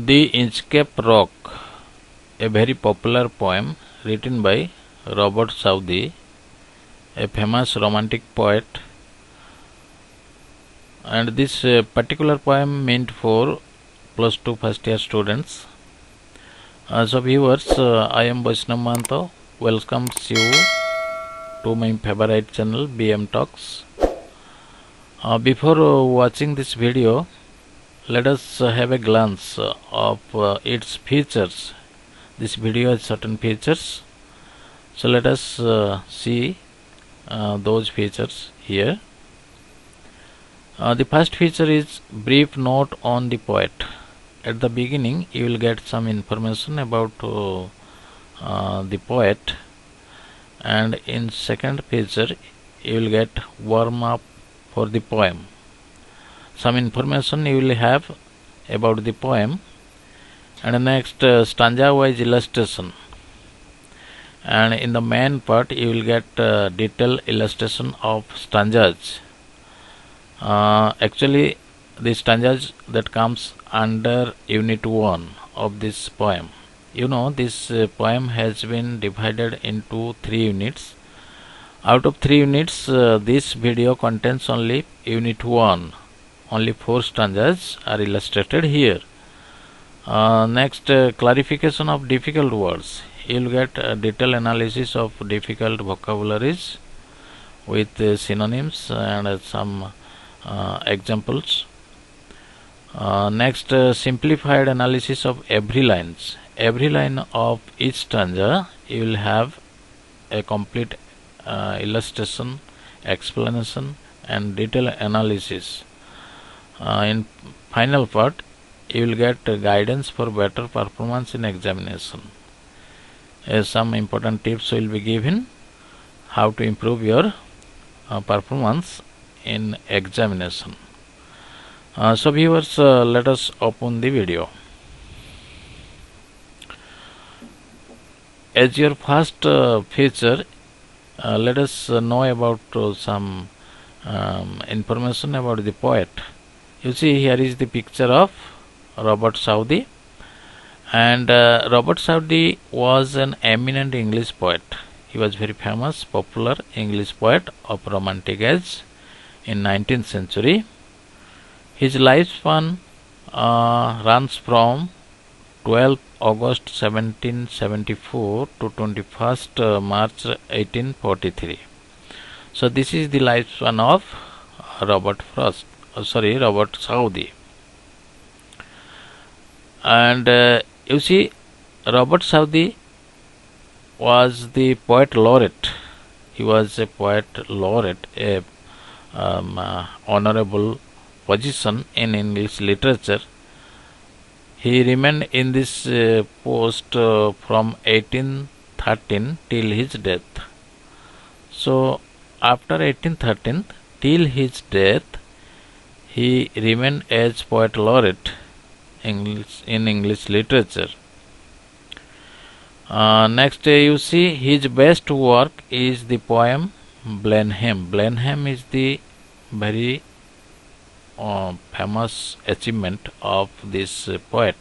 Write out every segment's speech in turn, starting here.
The Inchcape Rock, a very popular poem written by Robert Southey, a famous romantic poet, and this particular poem meant for +2 first year students. So viewers, I am Vaishnav Manto. Welcomes you to my favorite channel BM Talks. Before watching this video, let us have a glance of its features. This video has certain features, so let us see those features here. The first feature is brief note on the poet. At the beginning you will get some information about the poet, and in second feature you will get warm up for the poem. Some information you will have about the poem, and next stanza wise illustration, and in the main part you will get detailed illustration of stanzas. Actually the stanzas that comes under Unit 1 of this poem. You know, this poem has been divided into 3 units. Out of 3 units, this video contains only Unit 1. Only 4 stanzas are illustrated here. Next, clarification of difficult words. You will get detailed analysis of difficult vocabularies with synonyms and some examples. Next, simplified analysis of every lines. Every line of each stanza you will have a complete illustration, explanation and detailed analysis. In final part you will get guidance for better performance in examination. Some important tips will be given how to improve your performance in examination. So viewers, let us open the video. As your first feature, let us know about some information about the poet. You see, here is the picture of Robert Southey, and Robert Southey was an eminent English poet. He was very famous, popular English poet of Romantic age in 19th century. His lifespan runs from 12th August 1774 to 21st March 1843. So this is the lifespan of Robert Southey. And you see, Robert Southey was the poet laureate. He was a poet laureate, a honorable position in English literature. He remained in this post from 1813 till his death. So after 1813 till his death, he remained as poet laureate in English literature. Next, you see, his best work is the poem Blenheim. Blenheim is the very famous achievement of this poet.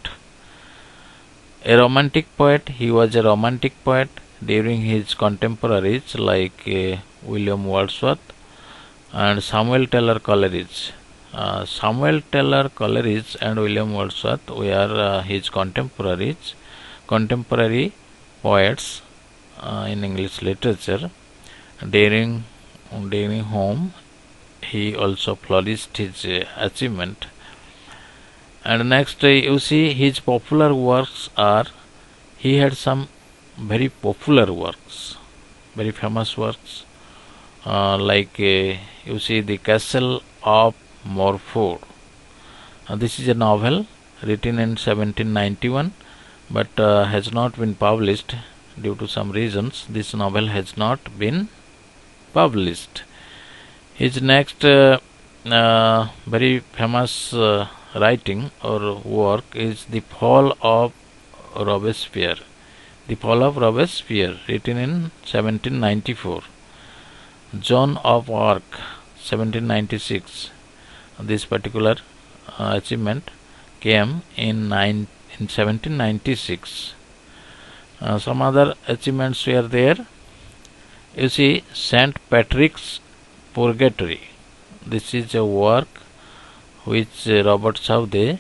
A romantic poet, he was a romantic poet during his contemporaries like William Wordsworth and Samuel Taylor Coleridge. Samuel Taylor Coleridge and William Wordsworth were his contemporary poets in English literature. During whom he also flourished his achievement. And next, you see, his popular works are, he had some very popular works, very famous works, like you see, The Castle of Morford. This is a novel written in 1791, but has not been published due to some reasons. This novel has not been published. His next very famous writing or work is The Fall of Robespierre. The Fall of Robespierre, written in 1794. Joan of Arc, 1796. This particular achievement came in in 1796. Some other achievements were there. You see, St. Patrick's Purgatory. This is a work which Robert Southey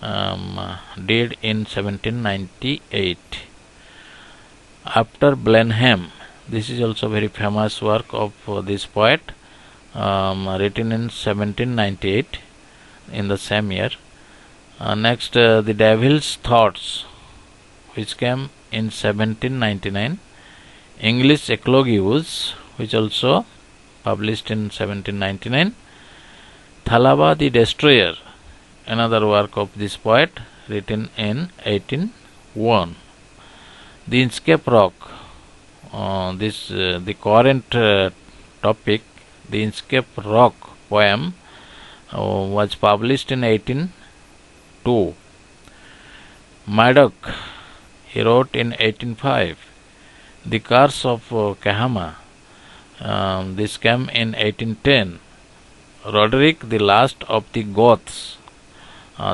did in 1798. After Blenheim, this is also very famous work of this poet, written in 1798 in the same year. Next, The Devil's Thoughts, which came in 1799. English Eclogius, which also published in 1799. Thalaba the Destroyer, another work of this poet, written in 1801. The Inchcape Rock, the current topic, the Inchcape Rock poem was published in 1802. Madoc, he wrote in 1805. The Curse of Kahama, this came in 1810. Roderick, the Last of the Goths,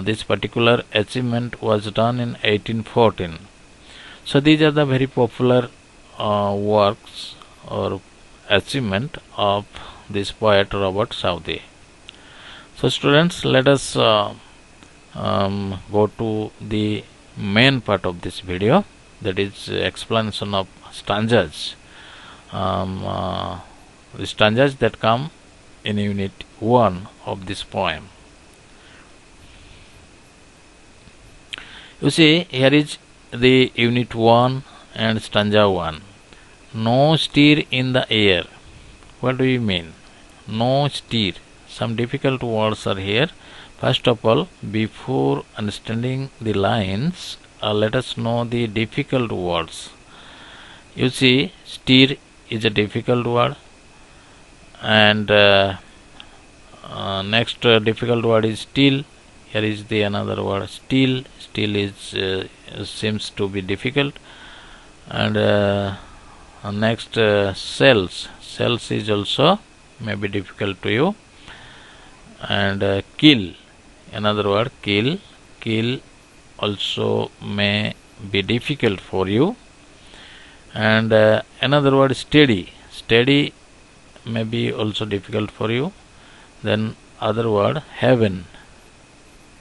this particular achievement was done in 1814. So these are the very popular works or achievement of this poet Robert Southey. So students, let us go to the main part of this video, that is explanation of stanzas. The stanzas that come in Unit 1 of this poem. You see, here is the Unit 1 and stanza 1. No stir in the air. What do you mean? No stir. Some difficult words are here. First of all, before understanding the lines, let us know the difficult words. You see, stir is a difficult word, and next difficult word is still. Here is the another word, still. Still is seems to be difficult, and next cells. Cells is also may be difficult to you, and kill. Another word, kill. Kill also may be difficult for you, and another word, steady. Steady may be also difficult for you. Then other word, heaven.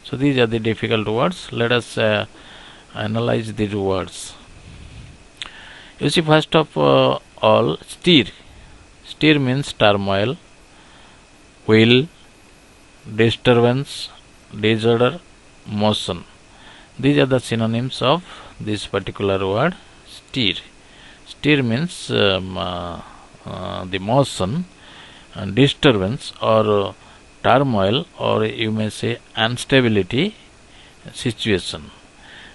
So these are the difficult words. Let us analyze these words. You see, first of all, stir. Stir means turmoil, will, disturbance, disorder, motion. These are the synonyms of this particular word, stir. Stir means the motion, and disturbance or turmoil, or you may say instability situation.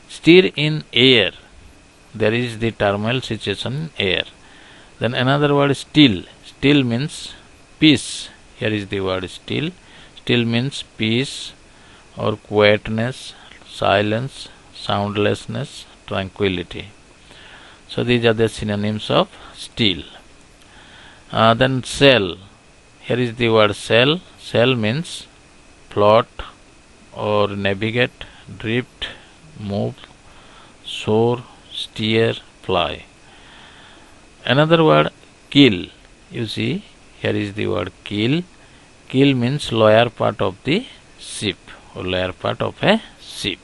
Stir in air. There is the turmoil situation in air. Then another word, still. Still means peace. Here is the word still. Still means peace or quietness, silence, soundlessness, tranquility. So these are the synonyms of still. Then sail. Here is the word sail. Sail means float or navigate, drift, move, soar, steer, fly. Another word, keel. You see, here is the word keel. Keel means lower part of the ship or lower part of a ship.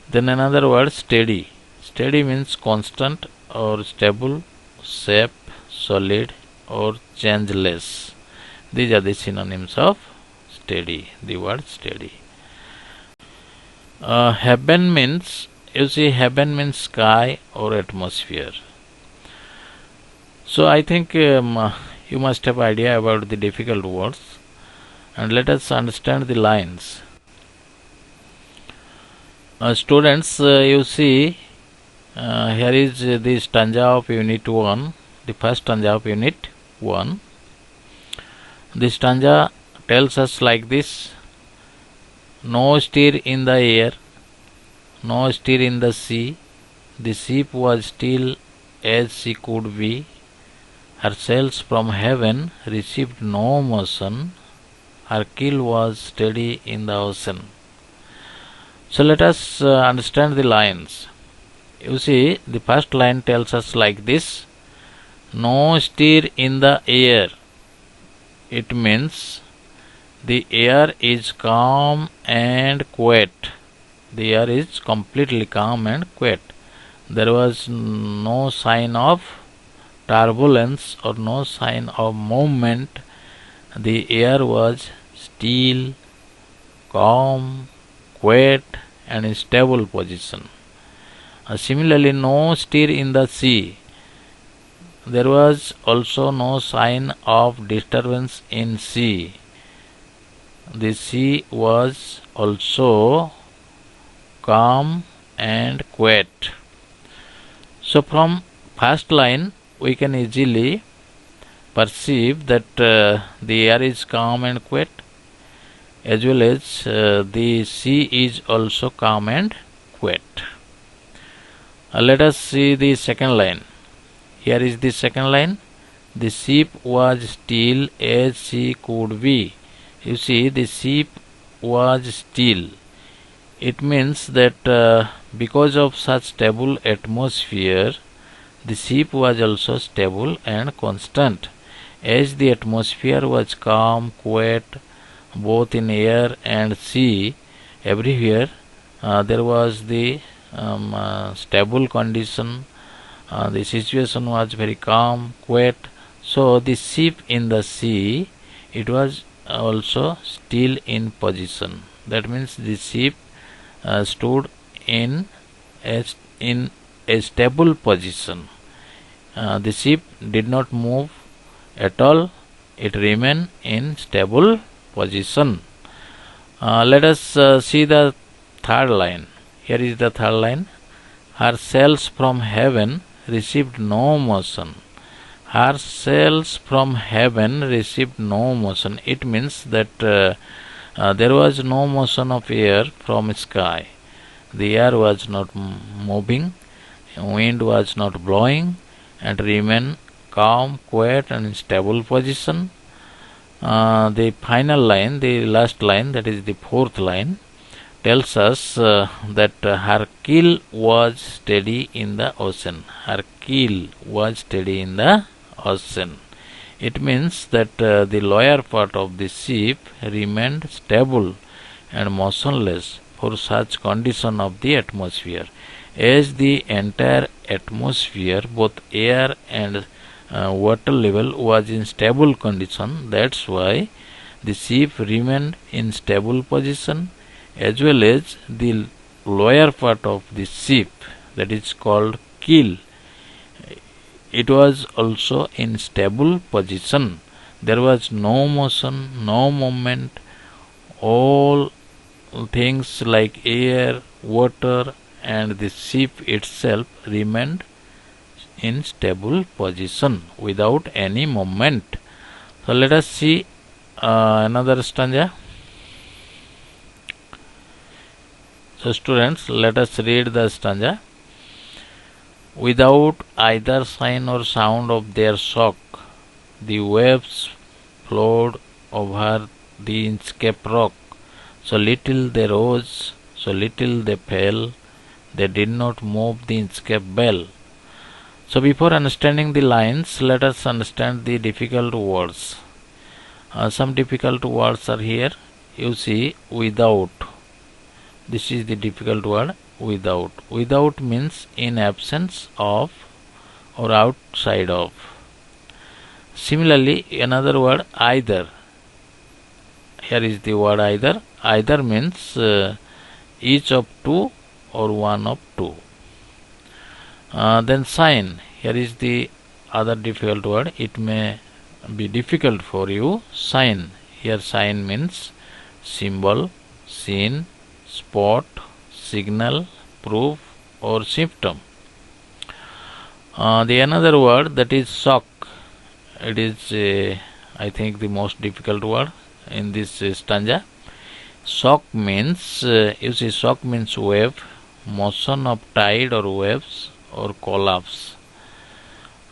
Then another word, steady. Steady means constant or stable, safe, solid or changeless. These are the synonyms of steady, the word steady. Heaven means, you see, heaven means sky or atmosphere. So I think you must have idea about the difficult words, and let us understand the lines. Students, you see, here is the stanza of Unit 1, the first stanza of Unit 1. The stanza tells us like this: no stir in the air, no stir in the sea, the ship was still as she could be, her sails from heaven received no motion, her keel was steady in the ocean. So let us understand the lines. You see, the first line tells us like this: no stir in the air. It means the air is calm and quiet. The air is completely calm and quiet. There was no sign of turbulence or no sign of movement. The air was still, calm, quiet, and in stable position. Similarly, no stir in the sea. There was also no sign of disturbance in sea. The sea was also calm and quiet. So from first line we can easily perceive that the air is calm and quiet, as well as the sea is also calm and quiet. Let us see the second line. Here is the second line. The ship was still as she could be. You see, the ship was still. It means that because of such stable atmosphere, the ship was also stable and constant. As the atmosphere was calm, quiet, both in air and sea, everywhere there was the stable condition. The situation was very calm, quiet. So the ship in the sea, it was also still in position. That means the ship stood in a stable position. The ship did not move at all. It remained in stable position. Let us see the third line. Here is the third line. Her sails from heaven received no motion. Her sails from heaven received no motion. It means that there was no motion of air from sky. The air was not moving, wind was not blowing, and remained calm, quiet, and in stable position. The final line, the last line, that is the fourth line, tells us that her keel was steady in the ocean. Her keel was steady in the ocean. It means that the lower part of the ship remained stable and motionless for such condition of the atmosphere. As the entire atmosphere, both air and water level, was in stable condition, that's why the ship remained in stable position, as well as the lower part of the ship, that is called keel, it was also in stable position. There was no motion, no movement. All things like air, water, and the ship itself remained in stable position without any movement. So let us see another stanza. So students, let us read the stanza. Without either sign or sound of their shock, the waves flowed over the Inchcape rock. So little they rose, so little they fell, they did not move the Inchcape bell. So before understanding the lines, let us understand the difficult words. Some difficult words are here. You see, without. This is the difficult word, without. Without means in absence of or outside of. Similarly, another word, either. Here is the word either. Either means each of two or one of two. Then sign. Here is the other difficult word. It may be difficult for you. Sign. Here sign means symbol, scene, spot, signal, proof, or symptom. The another word, that is shock. It is I think the most difficult word in this stanza. Shock means you see, shock means wave, motion of tide or waves, or collapse.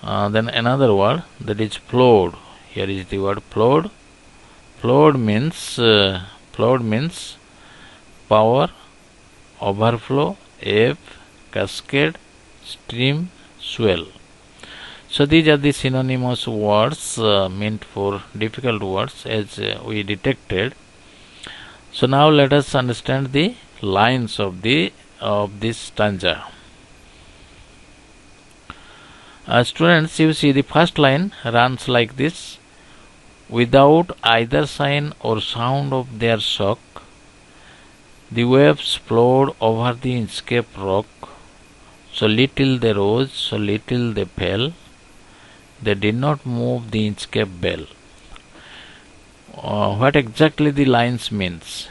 Then another word, that is flowed. Here is the word flowed. Flowed means power overflow, ebb, cascade, stream, swell. So these are the synonymous words meant for difficult words as we detected. So now let us understand the lines of this stanza. Students, you see the first line runs like this: without either sign or sound of their shock, the waves flowed over the Inchcape rock. So little they rose, so little they fell. They did not move the Inchcape bell. What exactly the lines means?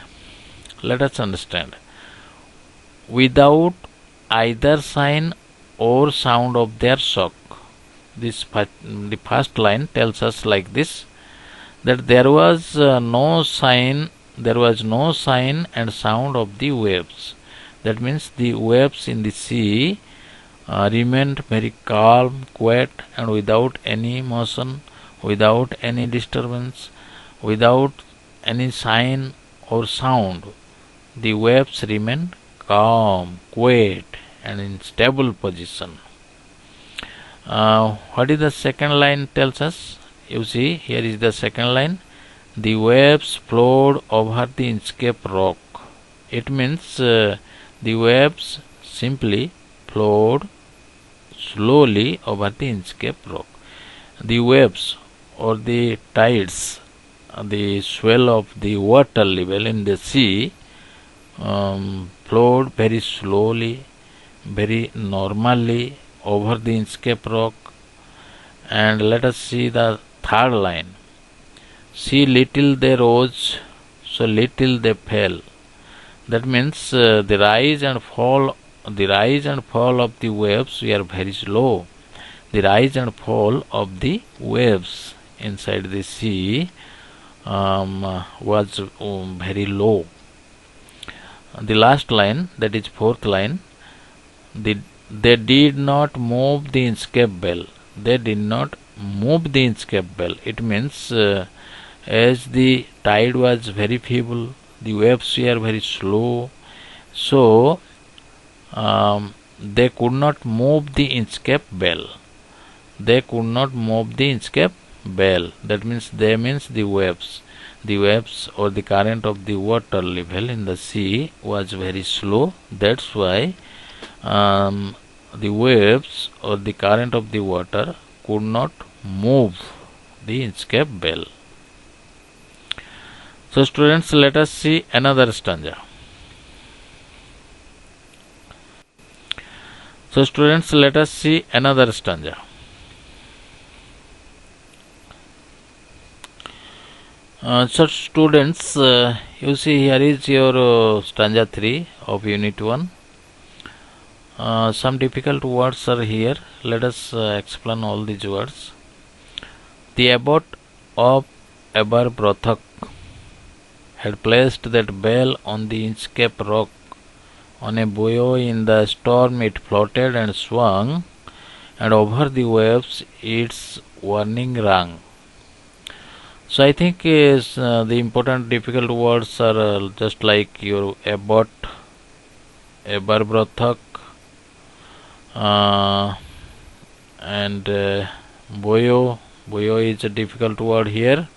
Let us understand. Without either sign or sound of their shock. The first line tells us like this, that there was no sign and sound of the waves. That means the waves in the sea remained very calm, quiet, and without any motion, without any disturbance, without any sign or sound. The waves remained calm, quiet, and in stable position. What is the second line tells us? You see, here is the second line. The waves flowed over the Inchcape rock. It means the waves simply flowed slowly over the Inchcape rock. The waves or the tides, the swell of the water level in the sea, flowed very slowly, very normally over the Inchcape rock. And let us see the third line. See little they rose, so little they fell. That means the rise and fall of the waves were very slow. The rise and fall of the waves inside the sea was very low. The last line, that is fourth line, they did not move the Inchcape bell. They did not move the Inchcape bell. It means as the tide was very feeble, the waves were very slow, so they could not move the Inchcape bell. They could not move the Inchcape bell. That means the waves. The waves or the current of the water level in the sea was very slow. That's why the waves or the current of the water could not move the Inchcape bell. So students, let us see another stanza. So students, let us see another stanza. So students, you see here is your stanza 3 of Unit 1. Some difficult words are here. Let us explain all these words. The abbot of Aberbrothok had placed that bell on the Inchcape rock. On a buoy in the storm it floated and swung, and over the waves its warning rang. So I think the important difficult words are just like your abbot, Aberbrothok, and buoy. Buoy is a difficult word here.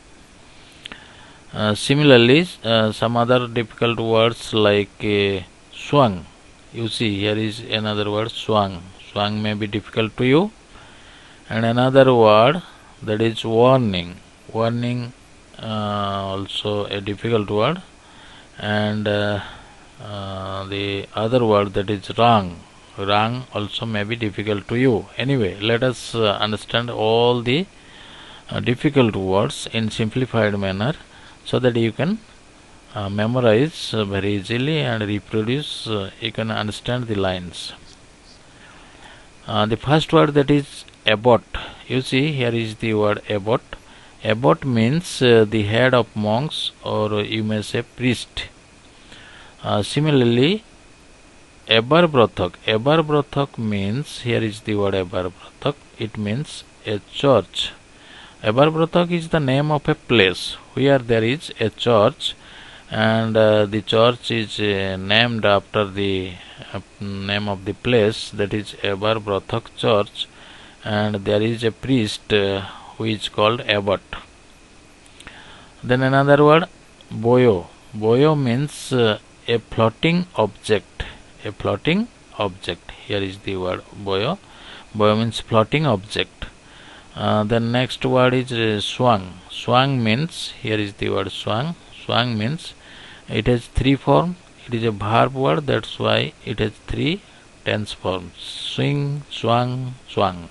Similarly, some other difficult words like swung. You see, here is another word, swung. Swung may be difficult to you. And another word, that is warning. Warning, also a difficult word. And the other word, that is rang. Rang also may be difficult to you. Anyway, let us understand all the difficult words in simplified manner, so that you can memorize very easily and reproduce. You can understand the lines. The first word, that is abbot. You see, here is the word abbot. Abbot means the head of monks, or you may say priest. Similarly, Aberbrothok. Aberbrothok means, here is the word Aberbrothok. It means a church. Aberbrothok is the name of a place where there is a church, and the church is named after the name of the place, that is Ebar Brothak Church, and there is a priest who is called abbot. Then another word, boyo. Boyo means a floating object. A floating object. Here is the word boyo. Boyo means floating object. The next word is swang. Swang means, here is the word swang. Swang means it has three forms. It is a verb word, that's why it has three tense forms. Swing, swang, swang.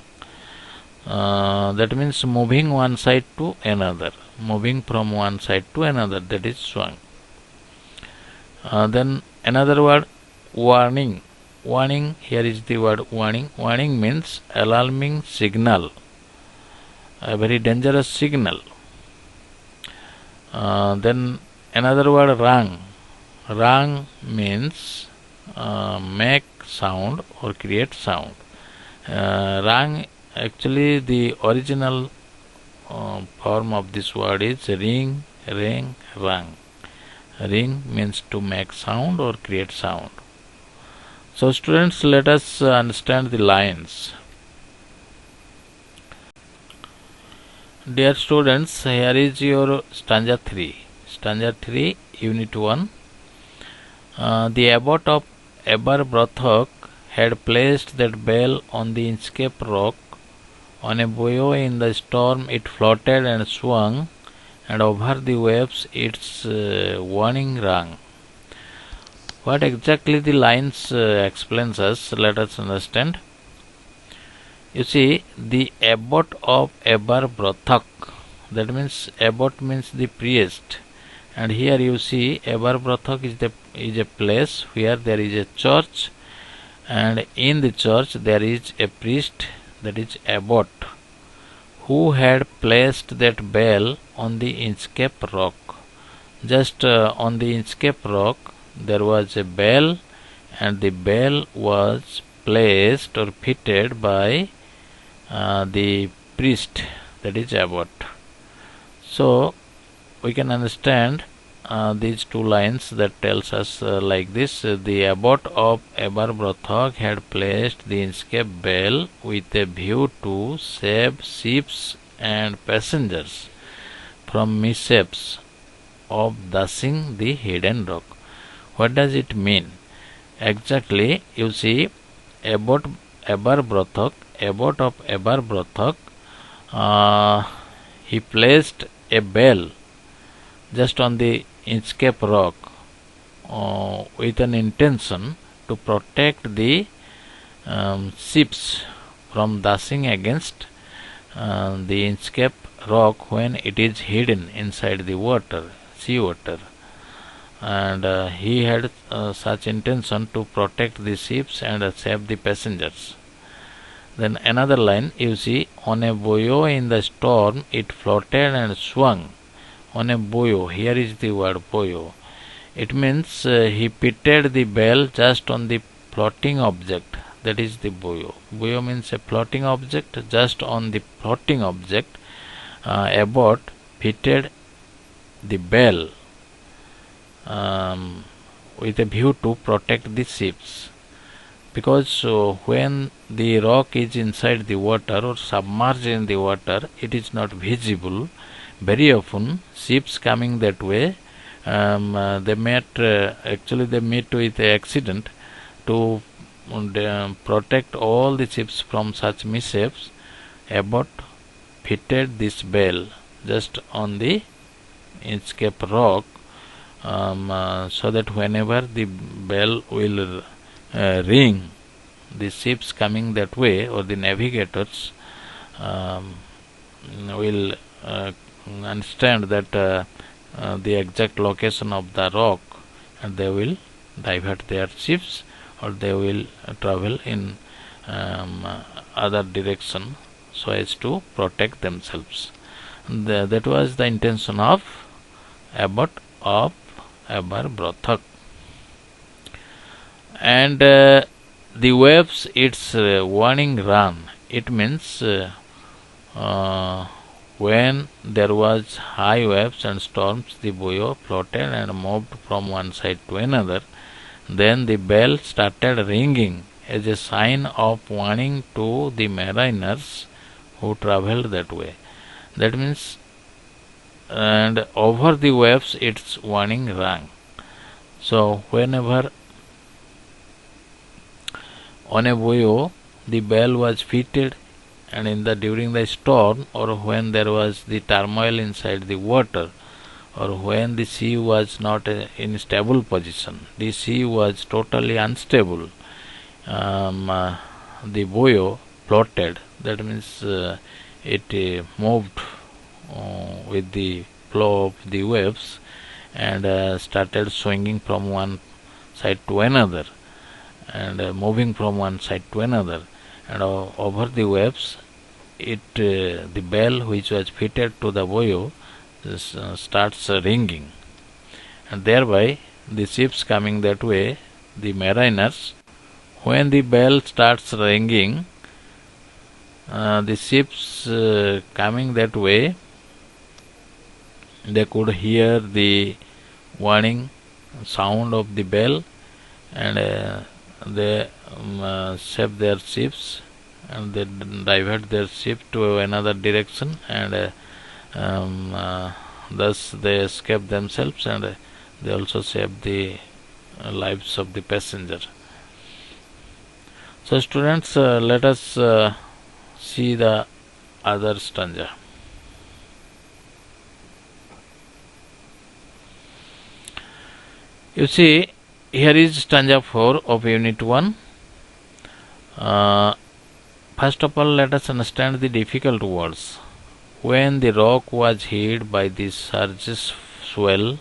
That means moving one side to another. Moving from one side to another, that is swang. Then another word, warning. Warning, here is the word warning. Warning means alarming signal, a very dangerous signal. Then another word, rang. Rang means make sound or create sound. Rang, actually the original form of this word is ring, ring, rang. Ring means to make sound or create sound. So students, let us understand the lines. Dear students, here is your stanza 3. Stanza 3, Unit 1. The abbot of Ebar Brothok had placed that bell on the Inchcape rock. On a buoy in the storm it floated and swung, and over the waves its warning rang. What exactly the lines explains us, let us understand. You see, the abbot of Ebar Brothak, that means abbot means the priest, and here you see Ebar Brothak is a place where there is a church, and in the church there is a priest, that is abbot, who had placed that bell on the Inchcape rock. Just on the Inchcape rock there was a bell, and the bell was placed or fitted by the priest, that is abbot. So we can understand these two lines that tells us like this. The abbot of Ebar Brothak had placed the Inchcape bell with a view to save ships and passengers from mishaps of dashing the hidden rock. What does it mean? Exactly, you see, abbot Ebar Brothak, abbot of Ebar Brothak, he placed a bell just on the Inchcape rock with an intention to protect the ships from dashing against the Inchcape rock when it is hidden inside the water, sea water. And he had such intention to protect the ships and save the passengers. Then another line, you see, on a buoy in the storm it floated and swung. On a buoy, here is the word buoy. It means he pitted the bell just on the floating object, that is the buoy. Buoy means a floating object, just on the floating object abbot fitted the bell with a view to protect the ships. Because when the rock is inside the water or submerged in the water, it is not visible. Very often ships coming that way, they meet with an accident. To protect all the ships from such mishaps, abbot fitted this bell just on the Inchcape rock, so that whenever the bell will ring, the ships coming that way or the navigators will understand that the exact location of the rock, and they will divert their ships, or they will travel in other direction so as to protect themselves. That was the intention of abbot of Ebar Brothak. And the waves its warning run. It means when there was high waves and storms, the buoy floated and moved from one side to another. Then the bell started ringing as a sign of warning to the mariners who traveled that way. That means, and over the waves its warning rang. So whenever on a buoy the bell was fitted, and during the storm, or when there was the turmoil inside the water, or when the sea was not in stable position, the sea was totally unstable, the buoy floated. That means it moved with the flow of the waves and started swinging from one side to another, and moving from one side to another, and over the waves the bell which was fitted to the buoy starts ringing, and thereby the ships coming that way, the mariners, when the bell starts ringing, the ships coming that way, they could hear the warning sound of the bell, and they shape their ships, and they divert their ship to another direction, and thus they escape themselves, and they also save the lives of the passenger. So students, let us see the other stanza. You see, here is stanza 4 of Unit 1. First of all, let us understand the difficult words. When the rock was hit by the surge's swell,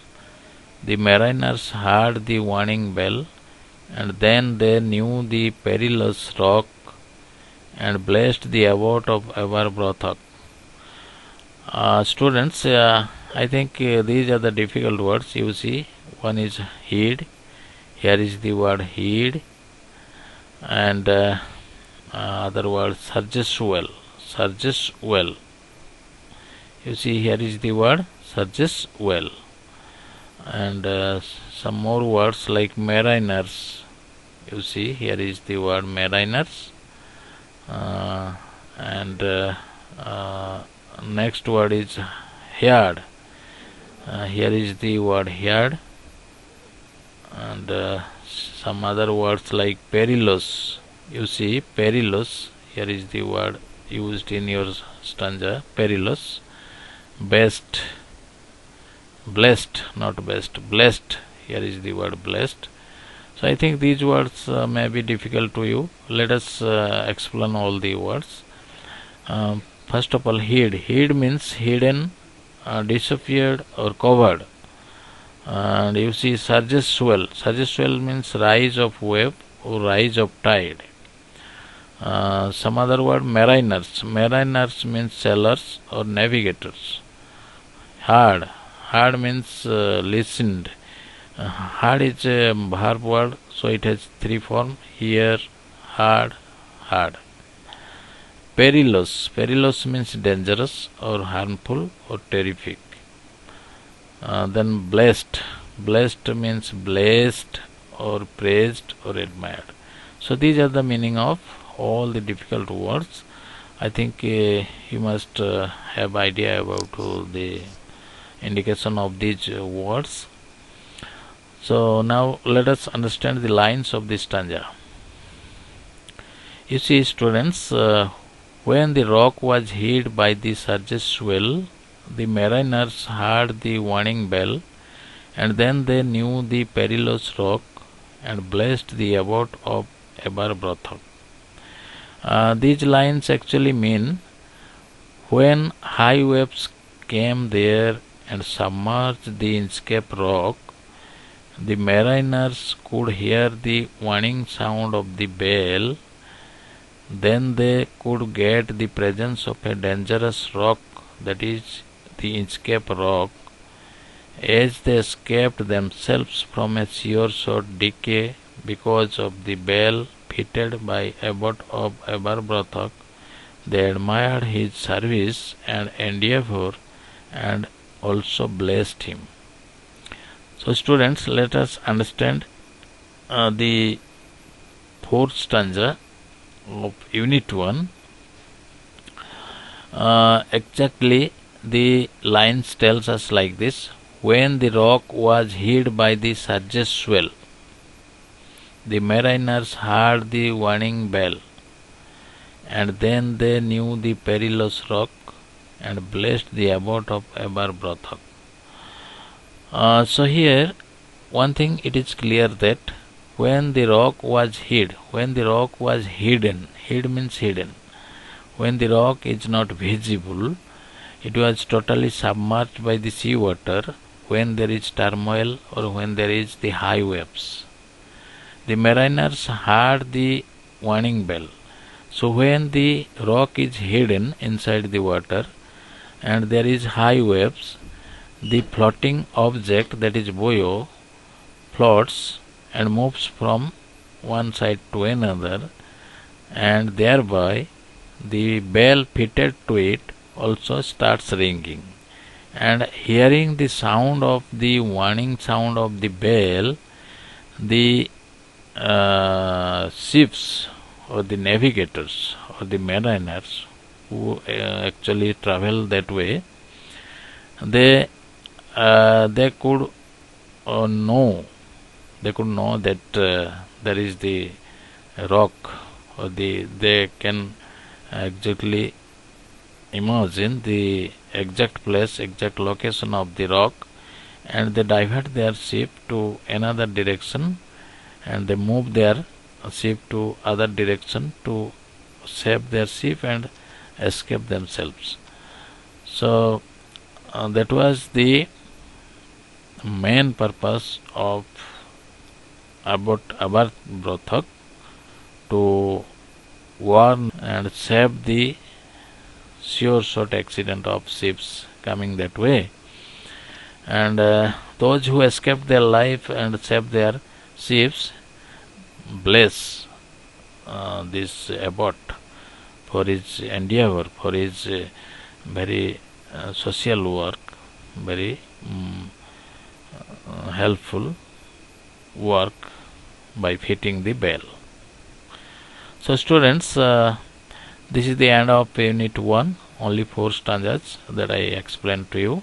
the mariners heard the warning bell, and then they knew the perilous rock, and blessed the abbot of Aberbrothok. Students, I think these are the difficult words. You see, one is hid. Here is the word hid, and other word surges well. Surges well. You see, here is the word surges well, and some more words like mariners. You see, here is the word mariners, and next word is heard. Here is the word heard, and some other words like perilous. You see, perilous. Here is the word used in your stanza, perilous. Best, blessed, not best, blessed. Here is the word blessed. So I think these words may be difficult to you. Let us explain all the words. First of all, hid. Hid means hidden, disappeared, or covered. And you see, surges swell. Surges swell means rise of wave or rise of tide. Some other word, mariners. Mariners means sailors or navigators. Heard. Heard means listened. Heard is a verb word, so it has three forms: hear, heard, heard. Perilous. Perilous means dangerous or harmful or terrific. Then blessed. Blessed means blessed or praised or admired. So these are the meaning of all the difficult words. I think you must have idea about the indication of these words. So now let us understand the lines of this stanza. You see, students, when the rock was hit by the surge's swell, the mariners heard the warning bell, and then they knew the perilous rock, and blessed the abbot of Aberbrothok. These lines actually mean, when high waves came there and submerged the Inchcape rock, the mariners could hear the warning sound of the bell. Then they could get the presence of a dangerous rock, that is the Inchcape rock, as they escaped themselves from a sure decay because of the bell fitted by abbot of Aberbrothok, They admired his service and endeavor and also blessed him. So students, let us understand the fourth stanza of Unit 1. Exactly the lines tells us like this: when the rock was hid by the surge's swell, the mariners heard the warning bell, and then they knew the perilous rock, and blessed the abbot of Aberbrothok. So here, one thing it is clear that when the rock was hid, hid means hidden. When the rock is not visible, it was totally submerged by the sea water when there is turmoil or when there is the high waves. The mariners heard the warning bell. So when the rock is hidden inside the water and there is high waves, the floating object, that is buoy, floats and moves from one side to another, and thereby the bell fitted to it also starts ringing. And hearing the sound of the warning sound of the bell, the ships or the navigators or the mariners who actually travel that way, they could know that there is the rock, or they can exactly imagine the exact place, exact location of the rock, and they divert their ship to another direction, and they move their ship to other direction to save their ship and escape themselves. So that was the main purpose of Aberbrothok, to warn and save the sure shot accident of ships coming that way. And those who escaped their life and saved their ships bless this abbot for his endeavor, for his very social work, very helpful work by fitting the bell. So students, this is the end of Unit 1, only 4 stanzas that I explained to you.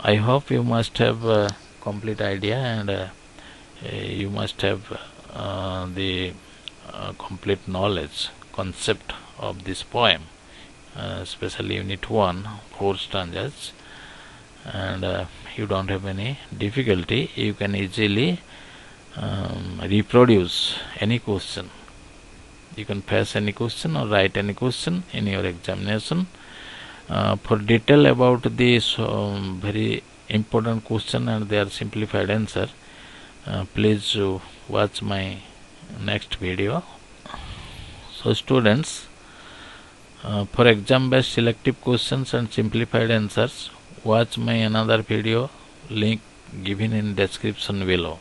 I hope you must have a complete idea, and you must have the complete knowledge, concept of this poem, especially Unit 1, 4 stanzas, and you don't have any difficulty. You can easily reproduce any question. You can pass any question or write any question in your examination. For detail about this very important question and their simplified answer, please watch my next video. So students, for exam based selective questions and simplified answers, watch my another video, link given in description below.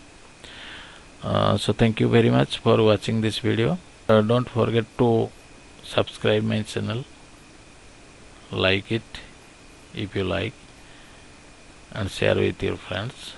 So thank you very much for watching this video. Don't forget to subscribe my channel, like it if you like, and share with your friends.